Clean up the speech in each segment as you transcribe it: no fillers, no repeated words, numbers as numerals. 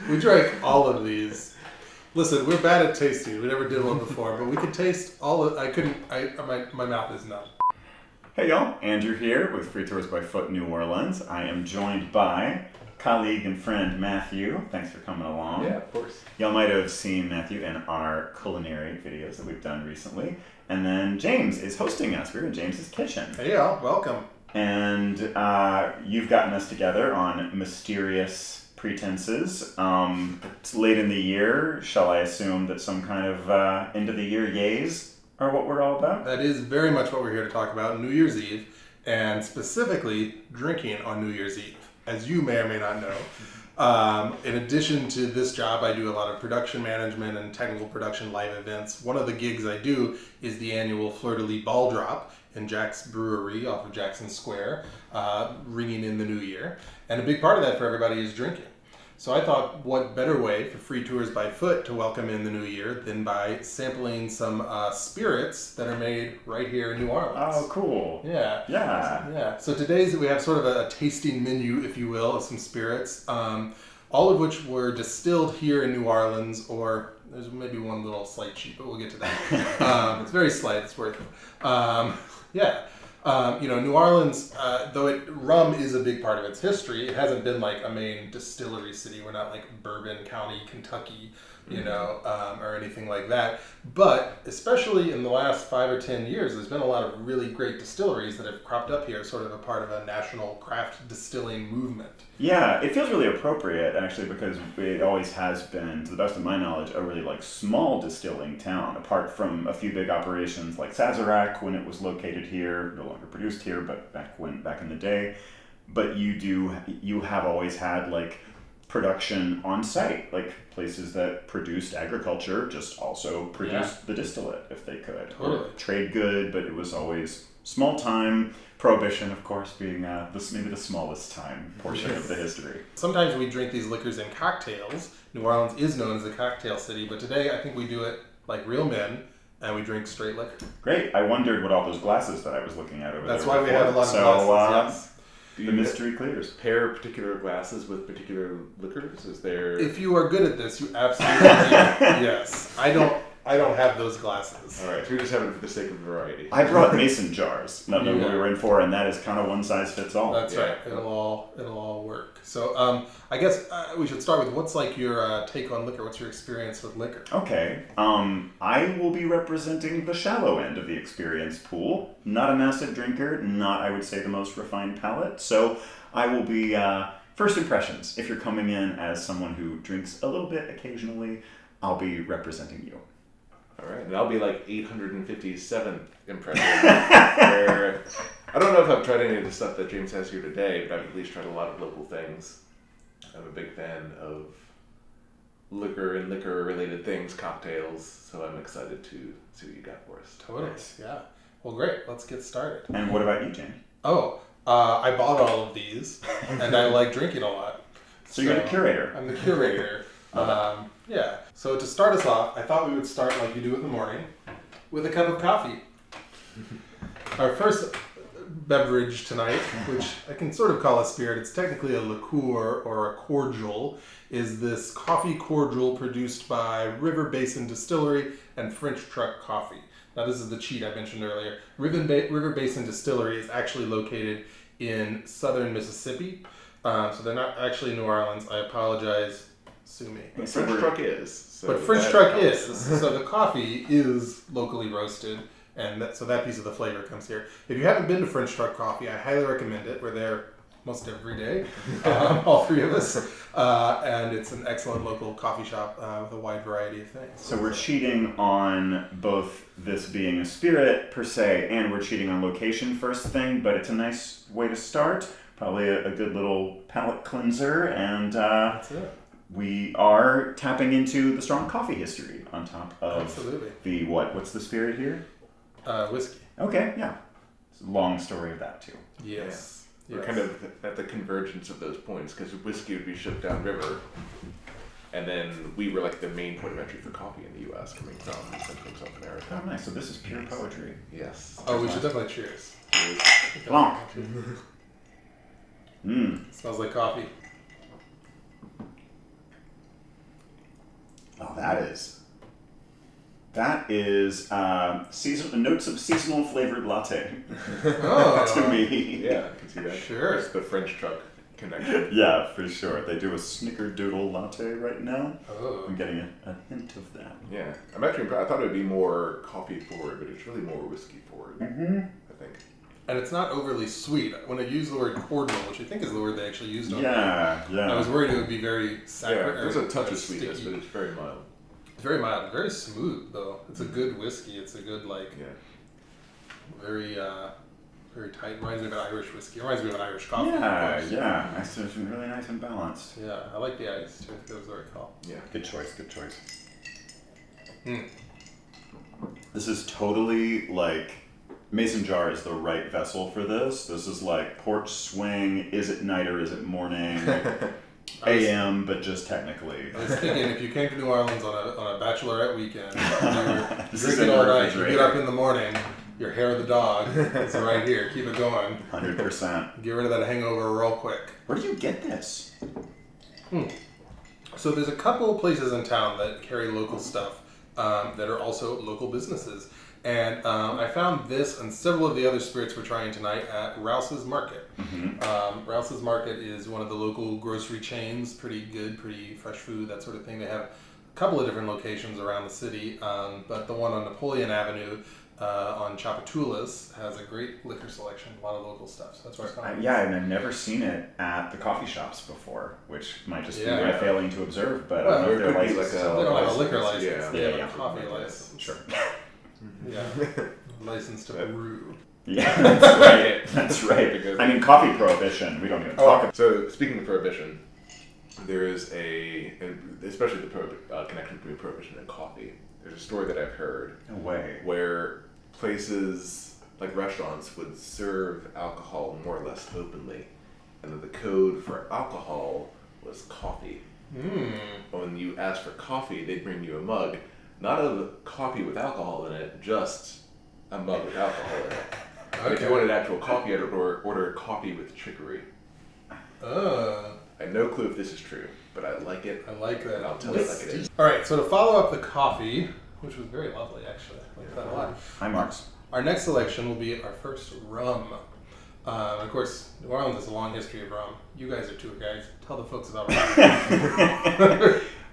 We drank all of these. Listen, we're bad at tasting. We never did one before, but we could taste all of. My mouth is numb. Hey y'all, Andrew here with Free Tours by Foot New Orleans. I am joined by colleague and friend Matthew. Thanks for coming along. Yeah, of course. Y'all might have seen Matthew in our culinary videos that we've done recently. And then James is hosting us. We're in James's kitchen. Hey y'all, welcome. And you've gotten us together on mysterious pretenses. It's late in the year. Shall I assume that some kind of end of the year yays are what we're all about? That is very much what we're here to talk about, New Year's Eve, and specifically drinking on New Year's Eve. As you may or may not know, in addition to this job, I do a lot of production management and technical production live events. One of the gigs I do is the annual Fleur de Lis Ball Drop in Jack's Brewery off of Jackson Square, ringing in the new year. And a big part of that for everybody is drinking. So I thought, what better way for Free Tours by Foot to welcome in the new year than by sampling some spirits that are made right here in New Orleans. Oh, cool. Yeah. So today's, we have sort of a tasting menu, if you will, of some spirits, all of which were distilled here in New Orleans, or there's maybe one little slight cheat, but we'll get to that. It's very slight, it's worth it. New Orleans, though rum is a big part of its history, it hasn't been like a main distillery city. We're not like Bourbon County, Kentucky, or anything like that. But especially in the last 5 or 10 years, there's been a lot of really great distilleries that have cropped up here, sort of a part of a national craft distilling movement. Yeah, it feels really appropriate actually, because it always has been, to the best of my knowledge, a really like small distilling town, apart from a few big operations like Sazerac when it was located here, no longer produced here, but back in the day. But you have always had like production on site, like places that produced agriculture just also produced the distillate if they could. Totally. Or trade good, but it was always small time. Prohibition, of course, being maybe the smallest time portion of the history. Sometimes we drink these liquors in cocktails. New Orleans is known as a cocktail city, but today I think we do it like real men, and we drink straight liquor. Great. I wondered what all those glasses that I was looking at over there. That's why we have a lot of glasses, yes. The mystery clears. Pair particular glasses with particular liquors? Is there... If you are good at this, you absolutely yes. I don't have those glasses. All right, so we're just having it for the sake of variety. I brought mason jars. Not knowing what we were in for, and that is kind of one size fits all. That's right. It'll all work. So I guess we should start with what's like your take on liquor. What's your experience with liquor? Okay. I will be representing the shallow end of the experience pool. Not a massive drinker. Not, I would say, the most refined palate. So I will be first impressions. If you're coming in as someone who drinks a little bit occasionally, I'll be representing you. All right, and I'll be like 857th impression. Where I don't know if I've tried any of the stuff that James has here today, but I've at least tried a lot of local things. I'm a big fan of liquor and liquor-related things, cocktails, so I'm excited to see what you got for us. Totally, yeah. Well, great. Let's get started. And what about you, James? Oh, I bought all of these, and I like drinking a lot. So you're the curator. I'm the curator. Yeah. So to start us off, I thought we would start like you do in the morning, with a cup of coffee. Our first beverage tonight, which I can sort of call a spirit, it's technically a liqueur or a cordial, is this coffee cordial produced by River Basin Distillery and French Truck Coffee. Now this is the cheat I mentioned earlier. River Basin Distillery is actually located in southern Mississippi, so they're not actually in New Orleans. I apologize. Sue me. But French Truck is. So but French Truck is. So the coffee is locally roasted, and so that piece of the flavor comes here. If you haven't been to French Truck Coffee, I highly recommend it. We're there most every day, all three of us. And it's an excellent local coffee shop with a wide variety of things. So we're cheating on both this being a spirit per se, and we're cheating on location first thing, but it's a nice way to start. Probably a good little palate cleanser, and that's it. We are tapping into the strong coffee history on top of Absolutely. The what's the spirit here? Whiskey. Okay, yeah. It's a long story of that too. Yes. We're kind of at the convergence of those points, because whiskey would be shipped downriver, and then we were like the main point of entry for coffee in the U.S. coming from Central and South America. Oh, nice. So this is pure poetry. Yes. Oh, we should definitely cheers. Come on. Smells like coffee. Oh, that is notes of seasonal flavored latte Oh, to me. Yeah, I can see that. Sure. It's the French truck connection. Yeah, for sure. They do a snickerdoodle latte right now. Oh. I'm getting a hint of that. Yeah, I'm actually impressed. I thought it would be more coffee forward, but it's really more whiskey forward. Mm-hmm. I think. And it's not overly sweet. When I use the word cordial, which I think is the word they actually used on Yeah, yeah. I was worried it would be very Yeah, saccharine. there's a touch of sweetness, sticky. but it's very mild. It's very mild, very smooth though. It's a good whiskey. It's a good Yeah. very very tight. Reminds me of an Irish whiskey. Reminds me of an Irish coffee. Yeah, of course. yeah. It's really nice and balanced. Yeah, I like the ice too. I think that was the right call. Yeah. Good choice, good choice. Mm. This is totally like Mason jar is the right vessel for this. This is like porch swing. Is it night or is it morning? AM, but just technically. I was thinking if you came to New Orleans on a bachelorette weekend, and This you're is drinking in all the night, you get refrigerator. up in the morning, your hair of the dog is right here. Keep it going. 100%. Get rid of that hangover real quick. Where do you get this? So there's a couple of places in town that carry local stuff that are also local businesses. And I found this and several of the other spirits we're trying tonight at Rouse's Market. Rouse's Market is one of the local grocery chains, pretty good, pretty fresh food, that sort of thing. They have a couple of different locations around the city, but the one on Napoleon Avenue on Chapatulas has a great liquor selection, a lot of local stuff. So that's where I found it. Yeah, and I've never seen it at the coffee shops before, which might just be Yeah. my failing to observe, but Well, I don't know if it they're could be licensed. like They don't have a liquor license, license, yeah. they have Yeah, a coffee license. Sure. Yeah, license to brew. Yeah, that's right. That's To right. go- I mean, coffee prohibition. We don't even talk about. So speaking of prohibition, there is especially the connection between prohibition and coffee. There's a story that I've heard No way. where places like restaurants would serve alcohol more or less openly, and that the code for alcohol was coffee. When you asked for coffee, they'd bring you a mug, not of coffee with alcohol in it, just a mug with alcohol in it. And if you wanted actual coffee, I'd order coffee with chicory. I have no clue if this is true, but I like it. I like that. And I'll tell it like it is. All right, so to follow up the coffee, which was very lovely actually, I like that a lot. Hi, Marks. Our next selection will be our first rum. Of course, New Orleans has a long history of rum. You guys are tour guides. Tell the folks about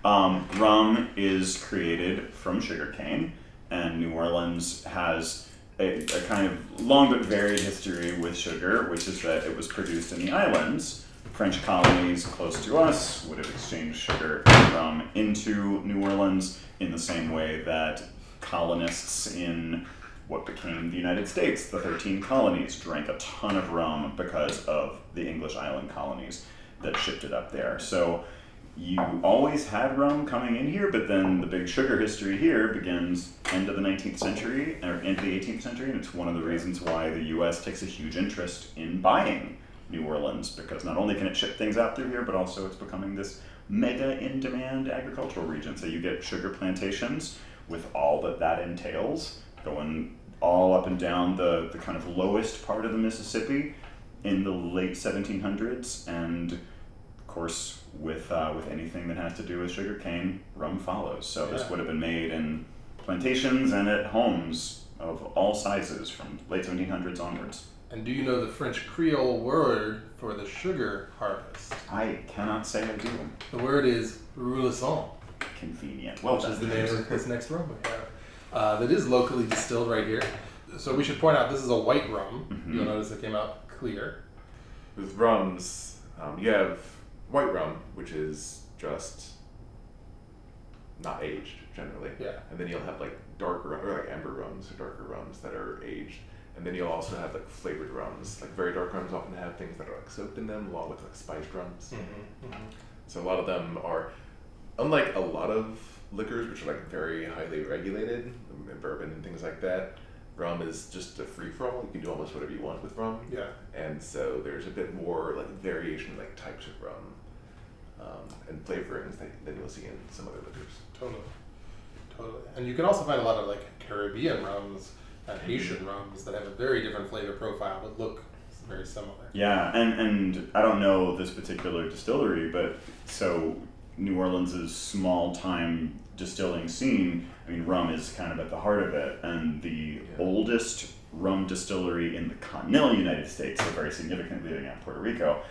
rum. Rum is created from sugarcane, and New Orleans has a kind of long but varied history with sugar, which is that it was produced in the islands. French colonies close to us would have exchanged sugar and rum into New Orleans in the same way that colonists in what became the United States, the 13 colonies, drank a ton of rum because of the English island colonies that shipped it up there. So you always had rum coming in here, but then the big sugar history here begins end of the 19th century or into the 18th century, and it's one of the reasons why the U.S. takes a huge interest in buying New Orleans, because not only can it ship things out through here, but also it's becoming this mega in-demand agricultural region. So you get sugar plantations with all that entails, going all up and down the kind of lowest part of the Mississippi in the late 1700s, and of course with anything that has to do with sugarcane, rum follows. So this would have been made in plantations and at homes of all sizes from late 1700s onwards. And do you know the French Creole word for the sugar harvest? I cannot say I do. The word is roulisson, Convenient. Well which is the done. name of this next rum we have. That is locally distilled right here. So we should point out this is a white rum. You'll notice it came out clear. With rums, you have white rum, which is just not aged generally. Yeah. And then you'll have like darker or like amber rums or darker rums that are aged. And then you'll also have like flavored rums. Like very dark rums often have things that are like soaked in them, along with like spiced rums. So a lot of them are, unlike a lot of liquors, which are like very highly regulated, bourbon and things like that. Rum is just a free for all. You can do almost whatever you want with rum. Yeah. And so there's a bit more like variation, like types of rum and flavorings than you'll see in some other liquors. Totally. And you can also find a lot of like Caribbean rums and Haitian rums that have a very different flavor profile but look very similar. Yeah, and I don't know this particular distillery, but so New Orleans' small-time distilling scene, I mean, rum is kind of at the heart of it, and the oldest rum distillery in the continental United States, so very significantly leaving out Puerto Rico,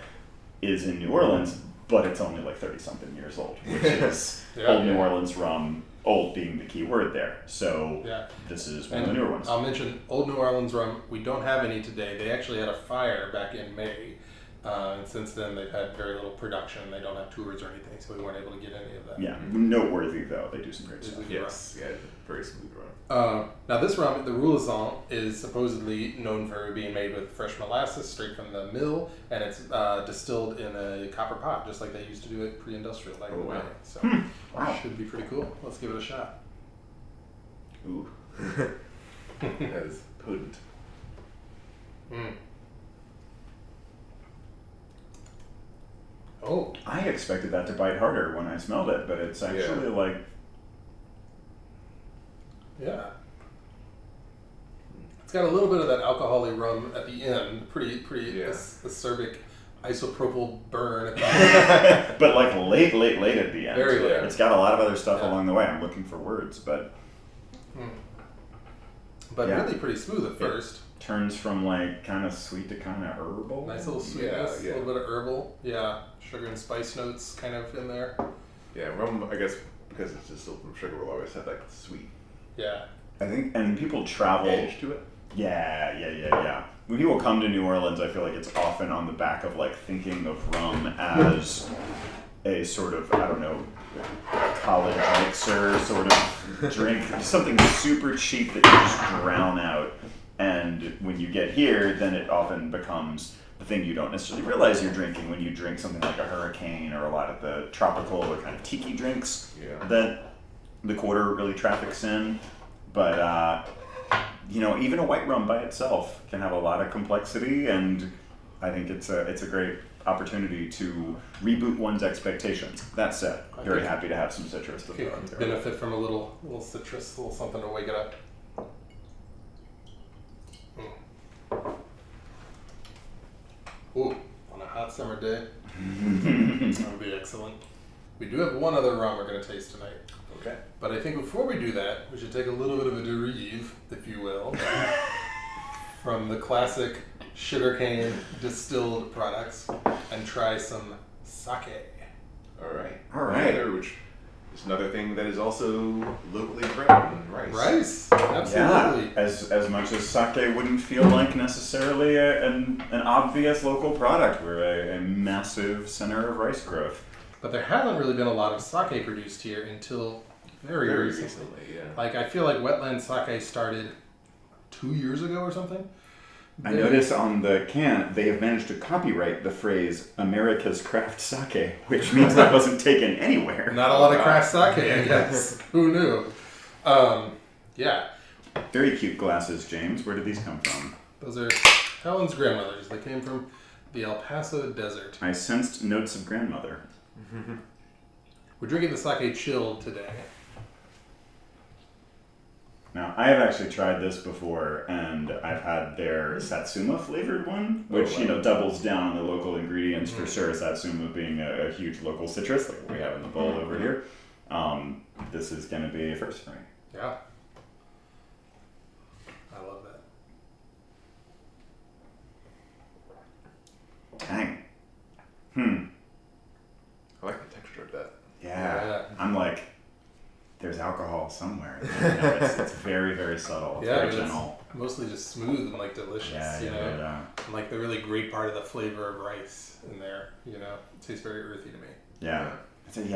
is in New Orleans, but it's only like 30-something years old, which is old New Orleans rum, old being the key word there. So this is one of the newer ones. I'll mention Old New Orleans rum. We don't have any today. They actually had a fire back in May. And since then, they've had very little production. They don't have tours or anything, so we weren't able to get any of that. Yeah, noteworthy though. They do some great stuff. Yes, very smooth rum. Now this rum, the Roulisson, is supposedly known for being made with fresh molasses straight from the mill, and it's distilled in a copper pot, just like they used to do it pre-industrial back in the day. So should be pretty cool. Let's give it a shot. Ooh, that is potent. Oh, I expected that to bite harder when I smelled it, but it's actually like... Yeah. It's got a little bit of that alcoholic rum at the end. Pretty acerbic isopropyl burn at the end. But like late at the end. Very late. It's got a lot of other stuff along the way. I'm looking for words, but... But really pretty smooth at first. Turns from like kind of sweet to kind of herbal. Nice little sweetness, a little bit of herbal. Yeah, sugar and spice notes kind of in there. Yeah, rum, I guess, because it's distilled from sugar, will always have that sweet I think, and people travel... edge to it. Yeah. When people come to New Orleans, I feel like it's often on the back of like thinking of rum as a sort of, I don't know, college mixer sort of drink. Something super cheap that you just drown out. And when you get here, then it often becomes the thing you don't necessarily realize you're drinking when you drink something like a Hurricane or a lot of the tropical or kind of tiki drinks that the quarter really traffics in. But, even a white rum by itself can have a lot of complexity, and I think it's a great opportunity to reboot one's expectations. That said, very happy to have some citrus to throw in there. Benefit from a little citrus, a little something to wake it up. Ooh, on a hot summer day, that would be excellent. We do have one other rum we're going to taste tonight. Okay. But I think before we do that, we should take a little bit of a derive, if you will, from the classic sugarcane distilled products and try some sake. All right. Which is another thing that is also locally grown, rice. Absolutely. Yeah, as much as sake wouldn't feel like necessarily an obvious local product. We're a massive center of rice growth. But there haven't really been a lot of sake produced here until very recently. Like, I feel like wetland sake started 2 years ago or something. I notice on the can they have managed to copyright the phrase America's craft sake, which means that wasn't taken anywhere. Not a lot of craft sake, I guess. Who knew? Very cute glasses, James. Where did these come from? Those are Helen's grandmother's. They came from the El Paso desert. I sensed notes of grandmother. We're drinking the sake chilled today. Now, I have actually tried this before, and I've had their Satsuma flavored one, which, doubles down on the local ingredients for sure. Satsuma being a huge local citrus, like we have in the bowl over here. This is going to be a first for me. Yeah. I love that. Dang. I like the texture of that. Yeah. I'm like, there's alcohol somewhere. It's very, very subtle. It's very gentle. It's mostly just smooth and like delicious. Yeah. And like the really great part of the flavor of rice in there. It tastes very earthy to me. Yeah.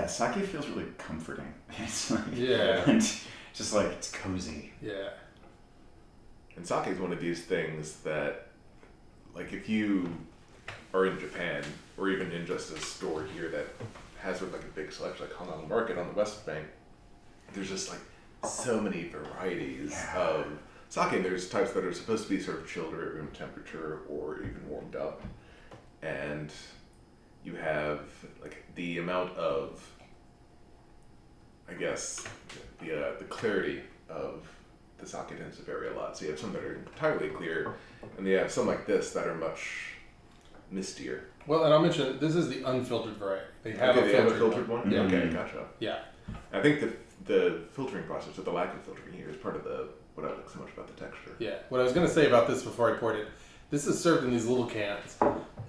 Sake feels really comforting. It's like, and just like it's cozy. Yeah. And sake is one of these things that, like, if you are in Japan or even in just a store here that has like a big selection, like Hong Market on the West Bank, there's just like so many varieties of sake. And there's types that are supposed to be sort of chilled or at room temperature or even warmed up, and you have like the amount of, I guess, the clarity of the sake tends to vary a lot. So you have some that are entirely clear, and you have some like this that are much mistier. Well, and I'll mention this is the unfiltered variety. They have Okay, a they have a filtered filtered one? Yeah. Okay, gotcha. Yeah. I think the filtering process, or the lack of filtering here, is part of what I like so much about the texture. Yeah. What I was going to say about this before I poured it, this is served in these little cans.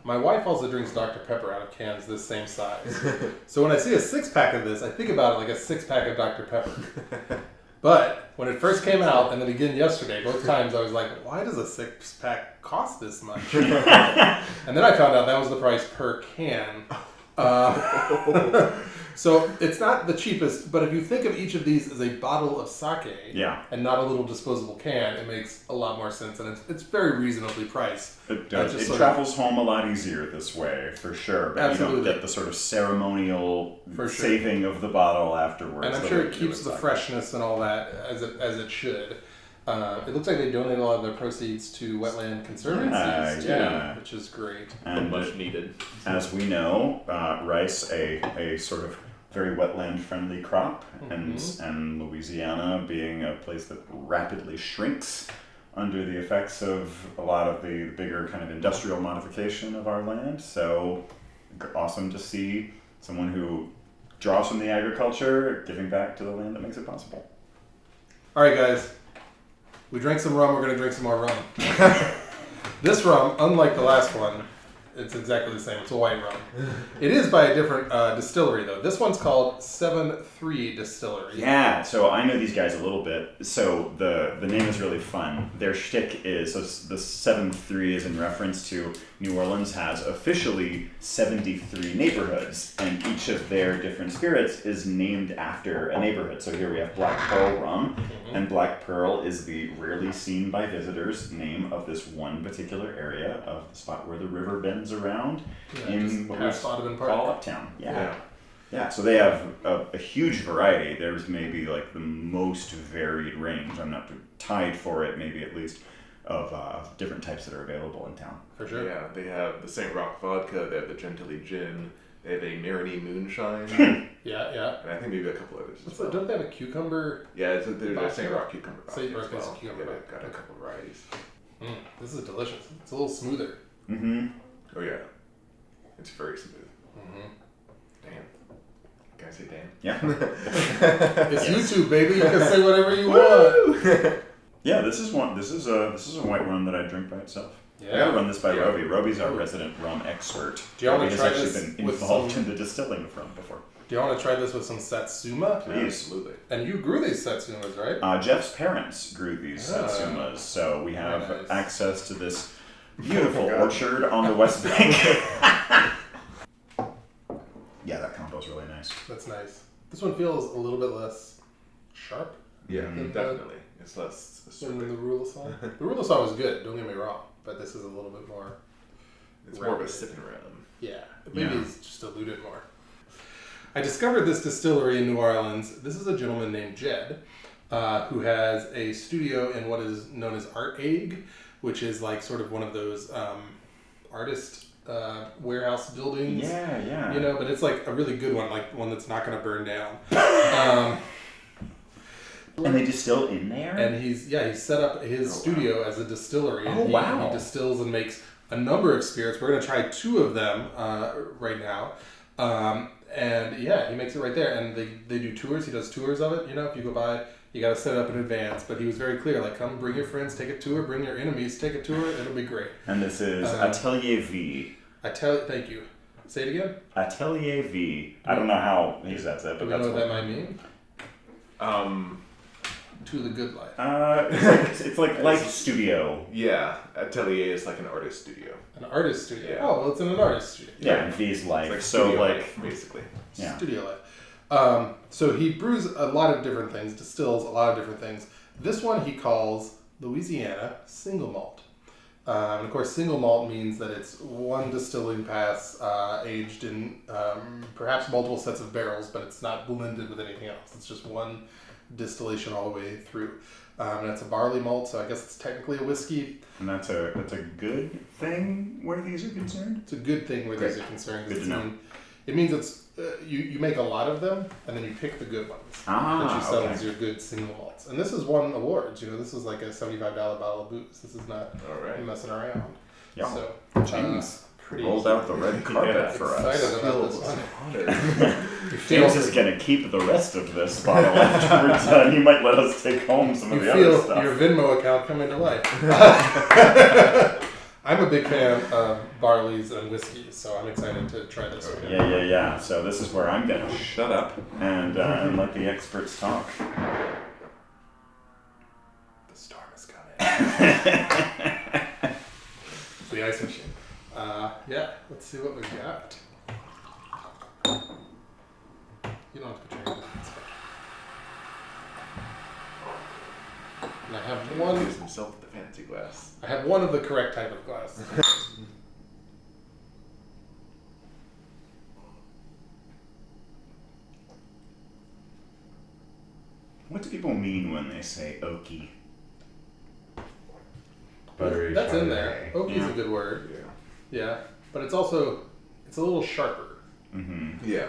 My wife also drinks Dr. Pepper out of cans this same size. So when I see a 6-pack of this, I think about it like a 6-pack of Dr. Pepper. But when it first came out, and then again yesterday, both times I was like, why does a 6-pack cost this much? And then I found out that was the price per can. So it's not the cheapest, but if you think of each of these as a bottle of sake and not a little disposable can, it makes a lot more sense, and it's very reasonably priced. It does. It travels home a lot easier this way, for sure. But Absolutely. you don't get the sort of ceremonial For sure. saving of the bottle afterwards. And I'm sure it keeps the freshness and all that as it should. It looks like they donate a lot of their proceeds to wetland conservancies too, which is great. And much needed. As we know, rice, a sort of very wetland friendly crop, and Louisiana being a place that rapidly shrinks under the effects of a lot of the bigger kind of industrial modification of our land. So awesome to see someone who draws from the agriculture giving back to the land that makes it possible. All right, guys. We drank some rum. We're going to drink some more rum. This rum, unlike the last one, it's exactly the same. It's a white rum. It is by a different distillery, though. This one's called 7-3 Distillery. Yeah, so I know these guys a little bit. So the name is really fun. Their shtick is, so the 7-3 is in reference to New Orleans has officially 73 neighborhoods, and each of their different spirits is named after a neighborhood. So here we have Black Pearl rum, and Black Pearl is the rarely seen by visitors name of this one particular area of the spot where the river bends around in what we call Uptown. Yeah, so they have a huge variety. There's maybe like the most varied range. I'm not tied for it, maybe at least, of different types that are available in town. For sure. Yeah, they have the St. Rock vodka, they have the Gentilly gin, they have a Marini moonshine. Yeah. And I think maybe a couple others as well. Don't they have a cucumber? Yeah, there's a St. Rock cucumber vodka St. Rock as well. cucumber Yeah, vodka. they've got a couple varieties. This is delicious. It's a little smoother. Oh yeah, it's very smooth. Damn. Can I say damn? Yeah. It's YouTube, baby. You can say whatever you want. Yeah, this is a white rum that I drink by itself. Yeah. I gotta run this by Roby. Roby's our resident rum expert. Do you want Roby to has try actually this been with involved some- in the distilling of rum before. Do you want to try this with some satsuma? Please. Absolutely. And you grew these satsumas, right? Jeff's parents grew these satsumas, so we have nice. access to this beautiful orchard on the West Bank. Yeah, that combo's really nice. That's nice. This one feels a little bit less sharp Yeah, Mhm. definitely. It's less than the acerbic. Rouleau. The Rouleau was good, don't get me wrong, but this is a little bit more... It's more of a rounded. sipping rum. Yeah, maybe Yeah. it's just diluted more. I discovered this distillery in New Orleans. This is a gentleman named Jed, who has a studio in what is known as Art Egg, which is like sort of one of those artist warehouse buildings. Yeah. You know, but it's like a really good one, like one that's not going to burn down. And they distill in there? And he's set up his studio as a distillery. And he distills and makes a number of spirits. We're going to try 2 of them right now. And yeah, he makes it right there. And they do tours. He does tours of it. You know, if you go by, you got to set it up in advance. But he was very clear, like, come bring your friends, take a tour. Bring your enemies, take a tour. It'll be great. And this is Atelier V. Thank you. Say it again. Atelier V. I don't know how he says that, but Do you that's know what that might mean? To the good life. It's like life studio. Yeah, Atelier is like an artist studio. An artist studio. Yeah. Oh, well, it's in an artist studio. Yeah, and V's life. It's So studio like, life, basically. yeah. Studio life. So he brews a lot of different things, distills a lot of different things. This one he calls Louisiana single malt. And of course, single malt means that it's one distilling pass aged in perhaps multiple sets of barrels, but it's not blended with anything else. It's just one distillation all the way through. And it's a barley malt, so I guess it's technically a whiskey. And that's a good thing where these are concerned? It's a good thing where these are concerned. Good to know. It means it's you make a lot of them, and then you pick the good ones that you sell as your good single malts. And this has won awards. You know, this is like a $75 bottle of booze. This is not All right. messing around. Yeah. So Jeez. pretty rolled out the red carpet for us. excited about this one. James is going to keep the rest of this bottle after we're done. He might let us take home some of You the other feel stuff. your Venmo account come into life. I'm a big fan of barleys and whiskeys, so I'm excited to try this one. Yeah. So this is where I'm going to Shut up. and let the experts talk. The storm is coming. It's the ice machine. Yeah, let's see what we've got. You don't have to put your hand in this. And I have He one. gives himself the fancy glass. I have one of the correct type of glass. What do people mean when they say oaky? Buttery. That's in Chardonnay. there. Oaky's Yeah. a good word. Yeah. Yeah, but it's also it's a little sharper. Mm-hmm. Yeah.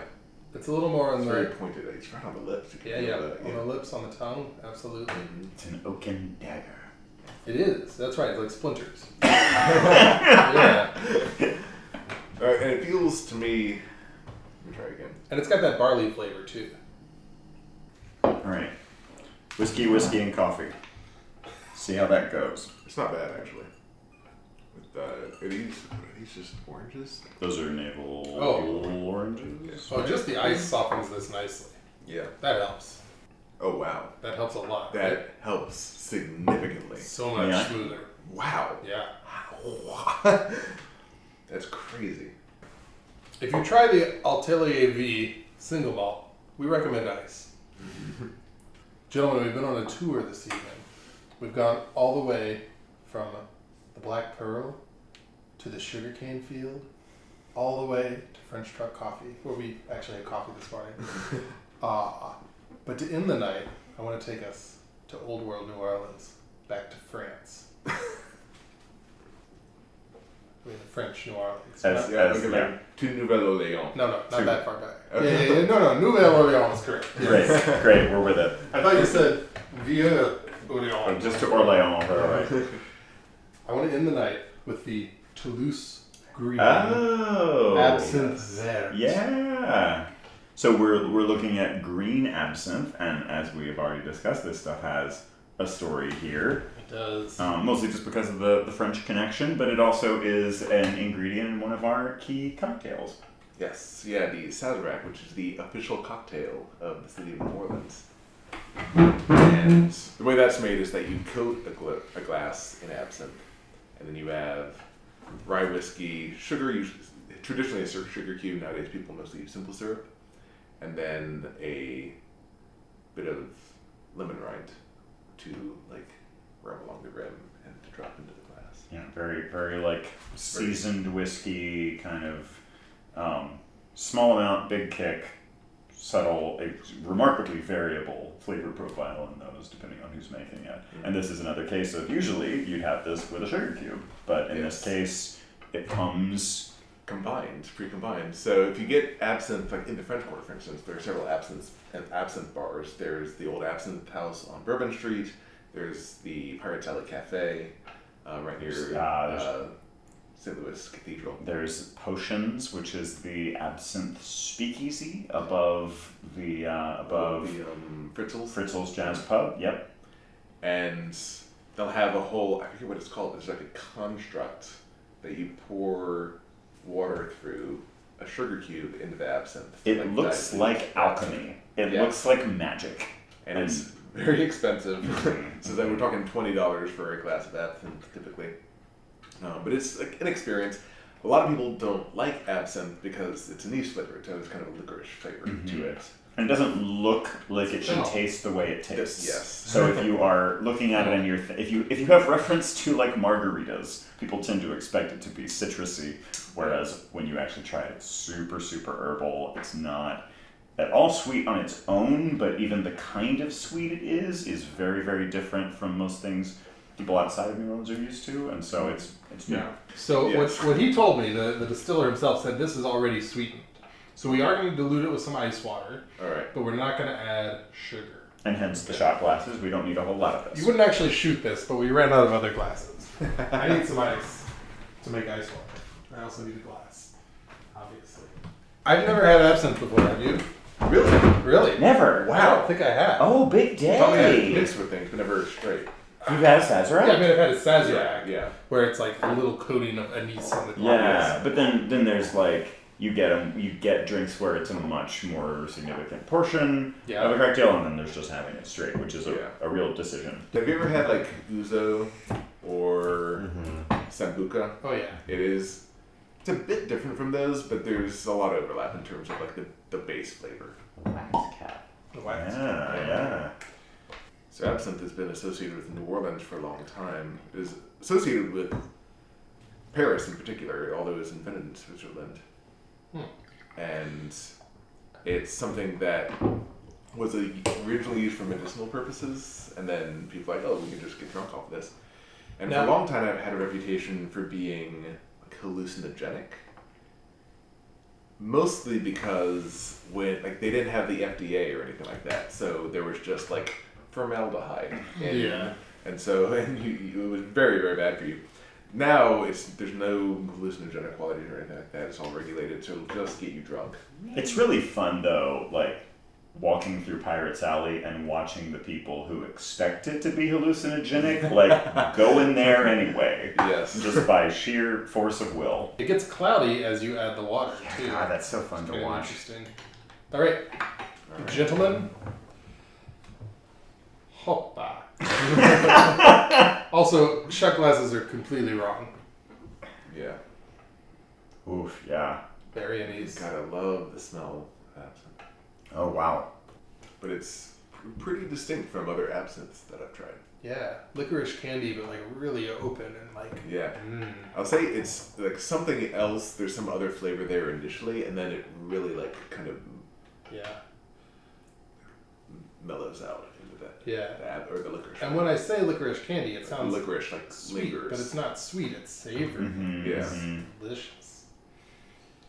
It's a little more on It's the very pointed. It's right on the lips. You can yeah feel that, on the lips, on the tongue. Absolutely, It's an oaken dagger. it is. That's right. It's like splinters. Yeah, All right, and it feels to me. Let me try again. and it's got that barley flavor too. All right. Whiskey, and coffee. See how that goes. It's not bad actually. With are these just oranges? Those are navel Oh. oranges. Oh, just the ice softens this nicely. Yeah. That helps. Oh wow. That helps a lot. That helps significantly. So much Yeah. smoother. Wow. Yeah. That's crazy. If you try the Atelier V single malt, we recommend ice. Gentlemen, we've been on a tour this evening. We've gone all the way from the Black Pearl to the sugarcane field, all the way to French Truck Coffee, where we actually had coffee this morning. But to end the night, I want to take us to Old World New Orleans, back to France. I mean, the French New Orleans. As- Yeah, as- look yeah. at to Nouvelle-Orléans. No, not Two. that far back. Okay. Yeah. No, Nouvelle Orleans is correct. Yes. Great, we're with it. I thought you said Vieux Orleans. Just to Orléans, right? I want to end the night with the Toulouse Green Oh. Absinthe Vert. Yeah. So we're looking at green absinthe, and as we have already discussed, this stuff has a story here. It does. Mostly just because of the French connection, but it also is an ingredient in one of our key cocktails. Yes, yeah, the Sazerac, which is the official cocktail of the city of New Orleans. And the way that's made is that you coat a glass in absinthe, and then you have rye whiskey, sugar, traditionally a sugar cube. Nowadays people mostly use simple syrup, and then a bit of lemon rind to like rub along the rim and to drop into the glass. Yeah, very, very like seasoned whiskey, kind of small amount, big kick, subtle, a remarkably variable flavor profile in those, depending on who's making it. And this is another case of usually you'd have this with a sugar cube, but in this case, it comes pre-combined. So if you get absinthe, like in the French Quarter, for instance, there are several absinthe bars. There's the old Absinthe House on Bourbon Street. There's the Pirates Alley Cafe right near St. Louis Cathedral. There's Potions, which is the absinthe speakeasy above Fritzl's. Fritzl's Jazz Pub. Yep. And they'll have a whole, I forget what it's called, it's like a construct that you pour water through a sugar cube into the absinthe. It looks like alchemy. It looks like magic. And it's very expensive. So that we're talking $20 for a glass of absinthe typically. But it's like an experience. A lot of people don't like absinthe because it's a niche flavor. It has kind of a licorice flavor to it. And it doesn't look like it should taste the way it tastes. Yes. So if you are looking at it and you're if you have reference to like margaritas, people tend to expect it to be citrusy, whereas when you actually try it, it's super, super herbal. It's not at all sweet on its own, but even the kind of sweet it is very, very different from most things people outside of New Orleans are used to, and so it's new. So what he told me, the distiller himself said this is already sweetened. So we are going to dilute it with some ice water. All right. But we're not going to add sugar. And hence the shot glasses. We don't need a whole lot of this. You wouldn't actually shoot this, but we ran out of other glasses. I need some ice to make ice water. I also need a glass, obviously. I've never had absinthe before, have you? Really? Really? Never. I don't think I have. Oh, big Probably had day. mixed with things, but never straight. You've had a Sazerac? Yeah, I mean, I've had a Sazerac, Yeah. where it's like a little coating of anise on the glass. Yeah, but then there's like you get drinks where it's a much more significant portion of a cocktail, and then there's just having it straight, which is a real decision. Have you ever had like ouzo or sambuca? Oh yeah. It's a bit different from those, but there's a lot of overlap in terms of like the base flavor. Wax cap. The wax. Yeah. So absinthe has been associated with New Orleans for a long time. It is associated with Paris in particular, although it was invented in Switzerland. And it's something that was originally used for medicinal purposes, and then people were like, oh, we can just get drunk off of this. And for a long time, I've had a reputation for being like hallucinogenic. Mostly because when they didn't have the FDA or anything like that, so there was just like formaldehyde. And so it was very, very bad for you. Now there's no hallucinogenic qualities or anything like that. It's all regulated, so it'll just get you drunk. It's really fun though, like walking through Pirates Alley and watching the people who expect it to be hallucinogenic, like go in there anyway. Yes. Just by sheer force of will. It gets cloudy as you add the water too. God, that's so fun to watch. Interesting. All right, gentlemen. Hoppa. Also, shot glasses are completely wrong. Yeah. Oof, yeah. Very anise. God, I love the smell of absinthe. Oh, wow. But it's pretty distinct from other absinthes that I've tried. Yeah, licorice candy, but like really open and like. Yeah. I'll say it's like something else. There's some other flavor there initially, and then it really like kind of mellows out into that or the licorice. And when I say licorice candy, it sounds licorice like sweet, lingers. but it's not sweet. It's savory. It's delicious.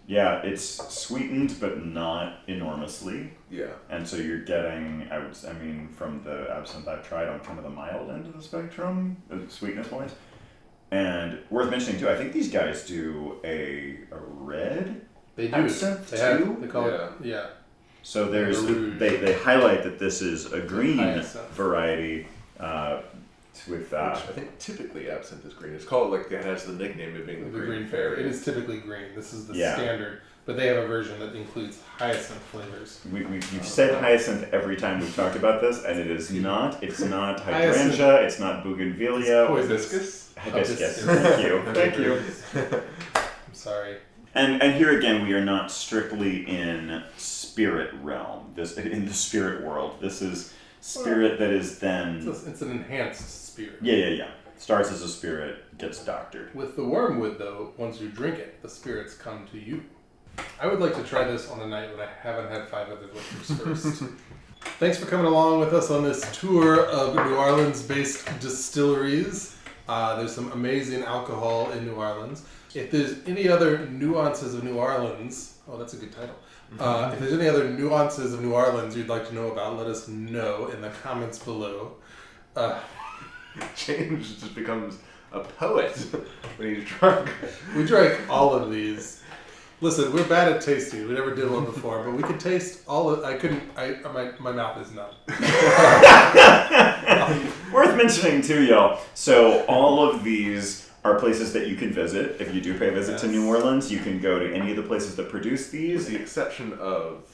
Yeah, it's sweetened, but not enormously. Yeah. And so you're getting, from the absinthe I've tried on kind of the mild end of the spectrum, sweetness-wise. And worth mentioning, too, I think these guys do a red absinthe, too. They call it, So there's, they highlight that this is a green variety with which I think typically absinthe is green. It's called it has the nickname of being the green fairy. It is typically green. This is the standard, but they have a version that includes hibiscus flavors. We've said hyacinth every time we've talked about this, and it is not. It's not hydrangea. It's not bougainvillea. Hibiscus. Hibiscus. Thank you. Thank you. I'm sorry. And here again, we are not strictly in spirit realm. In the spirit world. This is spirit that is then. It's an enhanced spirit. Yeah. Starts as a spirit, gets doctored. With the wormwood, though, once you drink it, the spirits come to you. I would like to try this on a night when I haven't had 5 other liquors first. Thanks for coming along with us on this tour of New Orleans-based distilleries. There's some amazing alcohol in New Orleans. If there's any other nuances of New Orleans, that's a good title. If there's any other nuances of New Orleans you'd like to know about, let us know in the comments below. James just becomes a poet when he's drunk. We drank all of these. Listen, we're bad at tasting. We never did one before, but we could taste all of. My mouth is numb. Worth mentioning too, y'all. So all of these are places that you can visit. If you do pay a visit to New Orleans, you can go to any of the places that produce these. With the exception of.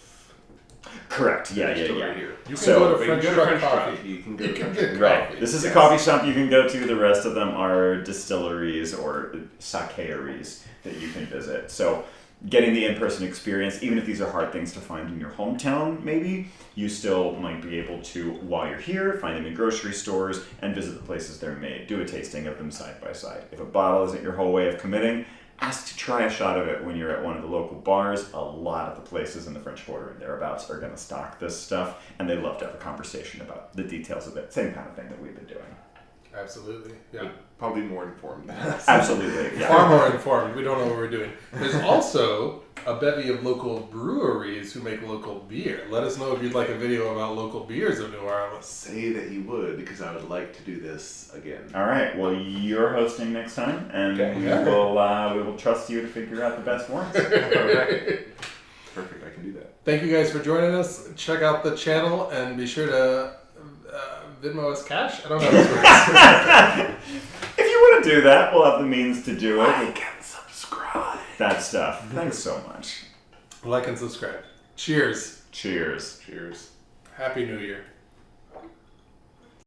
Correct. Yeah. Here. You can go to French Coffee. You can get coffee. Right. This is a coffee shop you can go to. The rest of them are distilleries or sakeries that you can visit. So getting the in-person experience, even if these are hard things to find in your hometown, maybe, you still might be able to, while you're here, find them in grocery stores and visit the places they're made. Do a tasting of them side by side. If a bottle isn't your whole way of committing, ask to try a shot of it when you're at one of the local bars. A lot of the places in the French Quarter and thereabouts are going to stock this stuff, and they love to have a conversation about the details of it. Same kind of thing that we've been doing. Absolutely. Yeah. But probably more informed than us. Absolutely. Yeah. Far more informed. We don't know what we're doing. There's also a bevy of local breweries who make local beer. Let us know if you'd like a video about local beers of New Orleans. Say that you would, because I would like to do this again. All right. Well, you're hosting next time, and Okay. we will trust you to figure out the best ones. All right. Perfect. I can do that. Thank you guys for joining us. Check out the channel and be sure to Venmo us cash. I don't know how this works. If you want to do that, we'll have the means to do it. Like and subscribe. That stuff. Thanks so much. Like and subscribe. Cheers. Cheers. Cheers. Happy New Year.